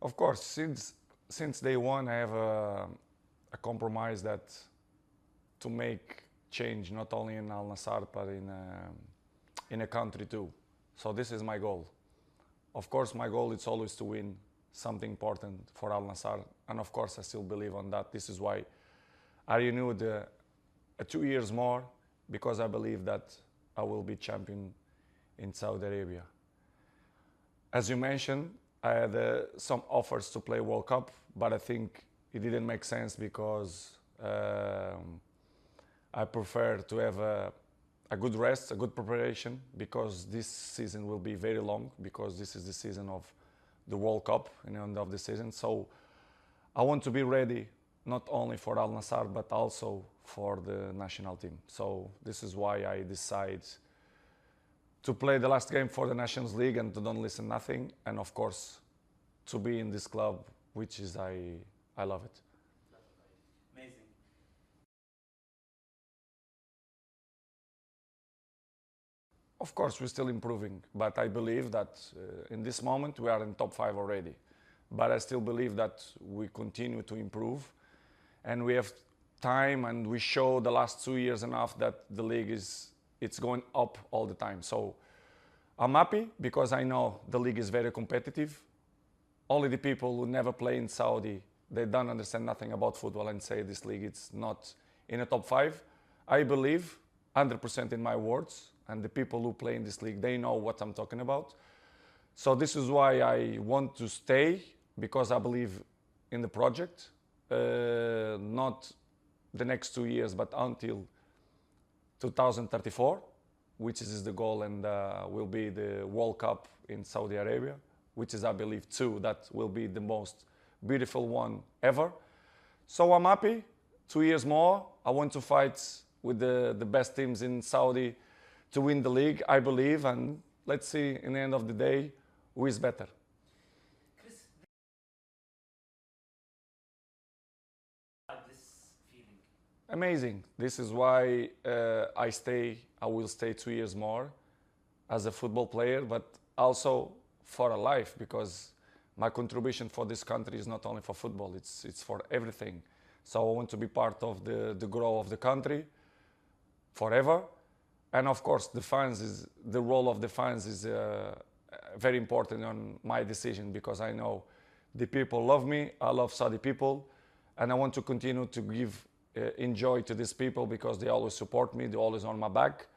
Of course, since day one, I have a compromise that to make change not only in Al Nassr but in a country too. So this is my goal. Of course, my goal is always to win something important for Al Nassr, and of course, I still believe on that. This is why I renewed 2 years more, because I believe that I will be champion in Saudi Arabia. As you mentioned, I had some offers to play World Cup, but I think it didn't make sense because I prefer to have a good rest, a good preparation, because this season will be very long, because this is the season of the World Cup in the end of the season. So I want to be ready not only for Al Nassr but also for the national team. So this is why I decide to play the last game for the Nations League and to don't listen nothing, and of course to be in this club, which is I love it. Amazing. Of course, we're still improving, but I believe that in this moment we are in top 5 already. But I still believe that we continue to improve, and we have time, and we show the last 2 years enough that the league it's going up all the time. So I'm happy because I know the league is very competitive. Only the people who never play in Saudi, they don't understand nothing about football and say this league it's not in the top 5. I believe 100% in my words, and the people who play in this league, they know what I'm talking about. So this is why I want to stay, because I believe in the project, not the next 2 years, but until 2034, which is the goal, and will be the World Cup in Saudi Arabia, which is, I believe, too, that will be the most beautiful one ever. So I'm happy. 2 years more. I want to fight with the best teams in Saudi to win the league, I believe, and let's see in the end of the day who is better. Chris, this feeling. Amazing. This is why I will stay 2 years more as a football player, but also for a life, because my contribution for this country is not only for football, it's for everything. So I want to be part of the growth of the country forever. And of course, the role of the fans is very important on my decision, because I know the people love me, I love Saudi people, and I want to continue to give enjoy to these people, because they always support me, they're always on my back.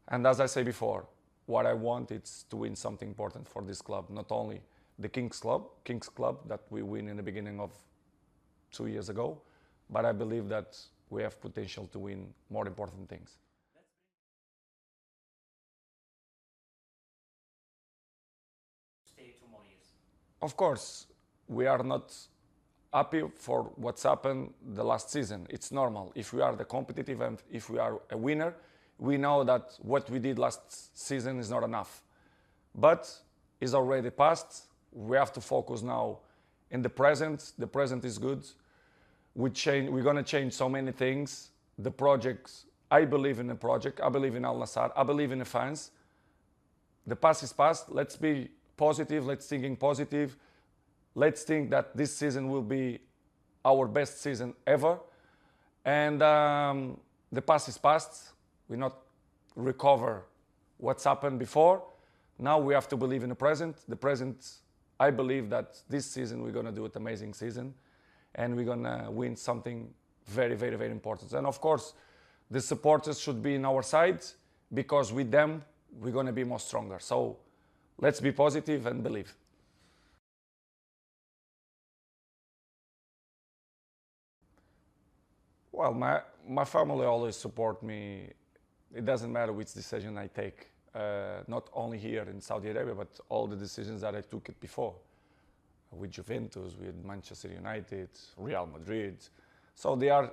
And as I say before, what I want is to win something important for this club, not only the Kings Club that we win in the beginning of 2 years ago, but I believe that we have potential to win more important things. Stay 2 more years. Of course, we are not happy for what's happened the last season. It's normal. If we are the competitive and if we are a winner, we know that what we did last season is not enough. But it's already past. We have to focus now in the present. The present is good. We're going to change so many things. The projects, I believe in the project. I believe in Al Nassr. I believe in the fans. The past is past. Let's be positive. Let's think positive. Let's think that this season will be our best season ever. And the past is past. We not recover what's happened before. Now we have to believe in the present. The present, I believe that this season we're going to do an amazing season, and we're going to win something very, very, very important. And of course, the supporters should be in our side, because with them, we're going to be more stronger. So let's be positive and believe. Well, my family always support me. It doesn't matter which decision I take, not only here in Saudi Arabia, but all the decisions that I took it before, with Juventus, with Manchester United, Real Madrid. So they are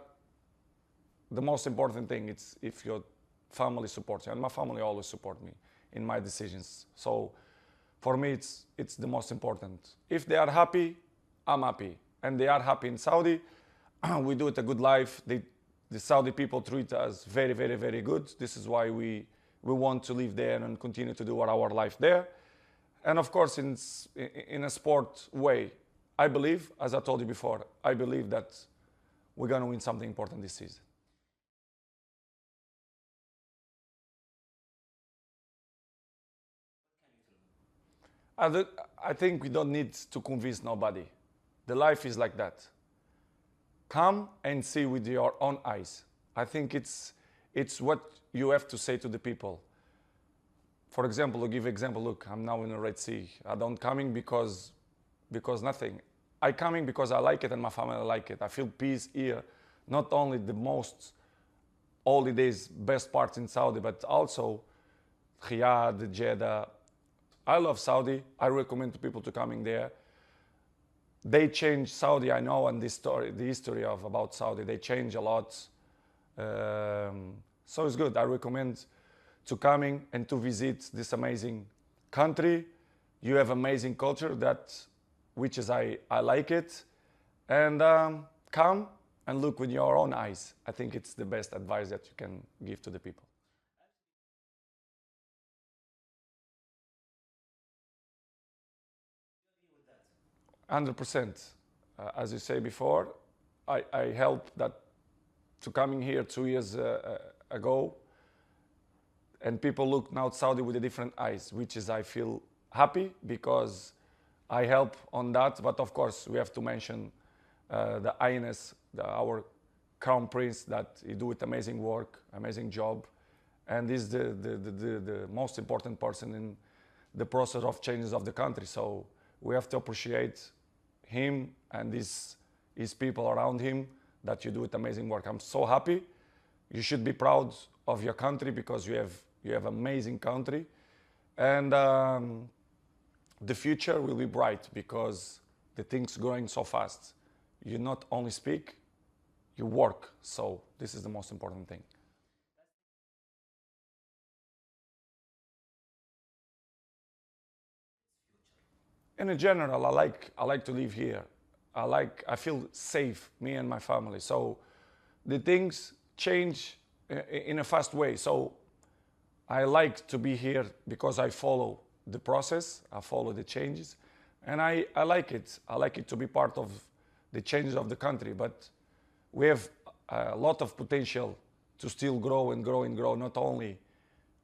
the most important thing. It's if your family supports you, and my family always support me in my decisions. So for me, it's the most important. If they are happy, I'm happy, and they are happy in Saudi. We do it a good life. The Saudi people treat us very, very, very good. This is why we want to live there and continue to do our life there. And of course, in a sport way, I believe, as I told you before, I believe that we're going to win something important this season. I think we don't need to convince nobody. The life is like that. Come and see with your own eyes. I think it's what you have to say to the people. For example, to give example, look, I'm now in the Red Sea. I don't coming because nothing. I coming because I like it and my family like it. I feel peace here. Not only the most holidays, best parts in Saudi, but also Riyadh, Jeddah. I love Saudi. I recommend to people to coming there. They changed Saudi, I know, and the history about Saudi, they change a lot. So it's good. I recommend to coming and to visit this amazing country. You have amazing culture which is I like it, and come and look with your own eyes. I think it's the best advice that you can give to the people. 100%. As you say before, I helped that to coming here 2 years ago, and people look now at Saudi with a different eyes, which is I feel happy because I help on that. But of course, we have to mention the Highness, our crown prince, that he do it amazing work, amazing job, and is the most important person in the process of changes of the country. So we have to appreciate him and his people around him that you do it amazing work. I'm so happy. You should be proud of your country because you have amazing country, and the future will be bright because the things growing so fast. You not only speak, you work. So this is the most important thing. In general, I like to live here. I feel safe, me and my family. So the things change in a fast way. So I like to be here because I follow the process, I follow the changes, and I like it. I like it to be part of the changes of the country. But we have a lot of potential to still grow and grow and grow, not only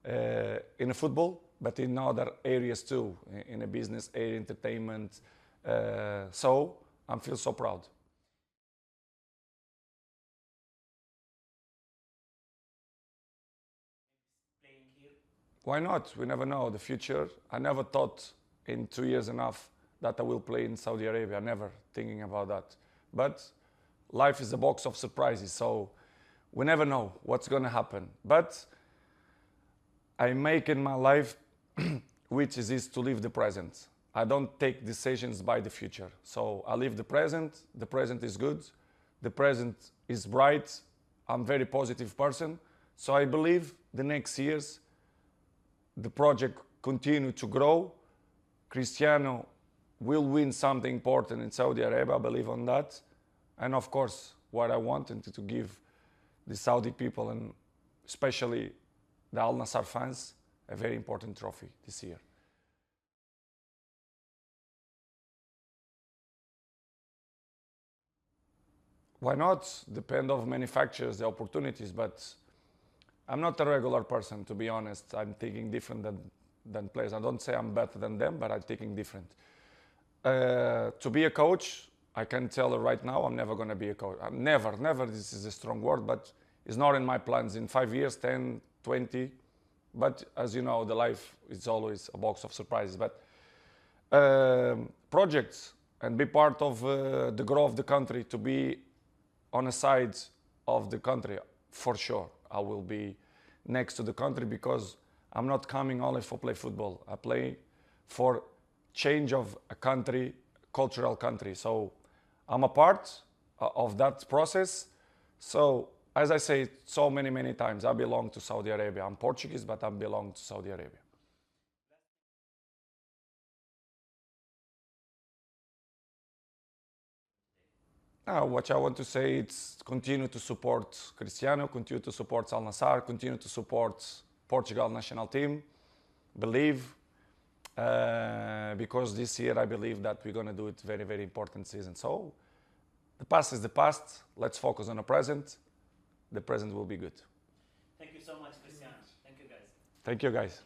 in the football, but in other areas too, in a business area, entertainment. So I feel so proud. Playing here. Why not? We never know the future. I never thought in 2 years enough that I will play in Saudi Arabia. Never thinking about that. But life is a box of surprises, so we never know what's going to happen. But I make in my life which is to live the present. I don't take decisions by the future. So I live the present. The present is good. The present is bright. I'm a very positive person. So I believe the next years, the project continue to grow. Cristiano will win something important in Saudi Arabia. I believe on that. And of course, what I wanted to give the Saudi people, and especially the Al Nassr fans, a very important trophy this year. Why not? Depend of manufacturers, the opportunities, but I'm not a regular person, to be honest. I'm thinking different than players. I don't say I'm better than them, but I'm thinking different. To be a coach, I can tell you right now, I'm never going to be a coach. Never, this is a strong word, but it's not in my plans in 5 years, 10, 20. But as you know, the life is always a box of surprises. But projects and be part of the growth of the country, to be on a side of the country, for sure. I will be next to the country because I'm not coming only for play football. I play for change of a country, cultural country. So I'm a part of that process. So as I say so many times, I belong to Saudi Arabia. I'm Portuguese, but I belong to Saudi Arabia. Now, what I want to say is continue to support Cristiano, continue to support Al Nassr, continue to support Portugal national team. Believe because this year I believe that we're going to do it very, very important season. So the past is the past. Let's focus on the present. The present will be good. Thank you so much, Cristiano. Thank you, guys. Thank you, guys.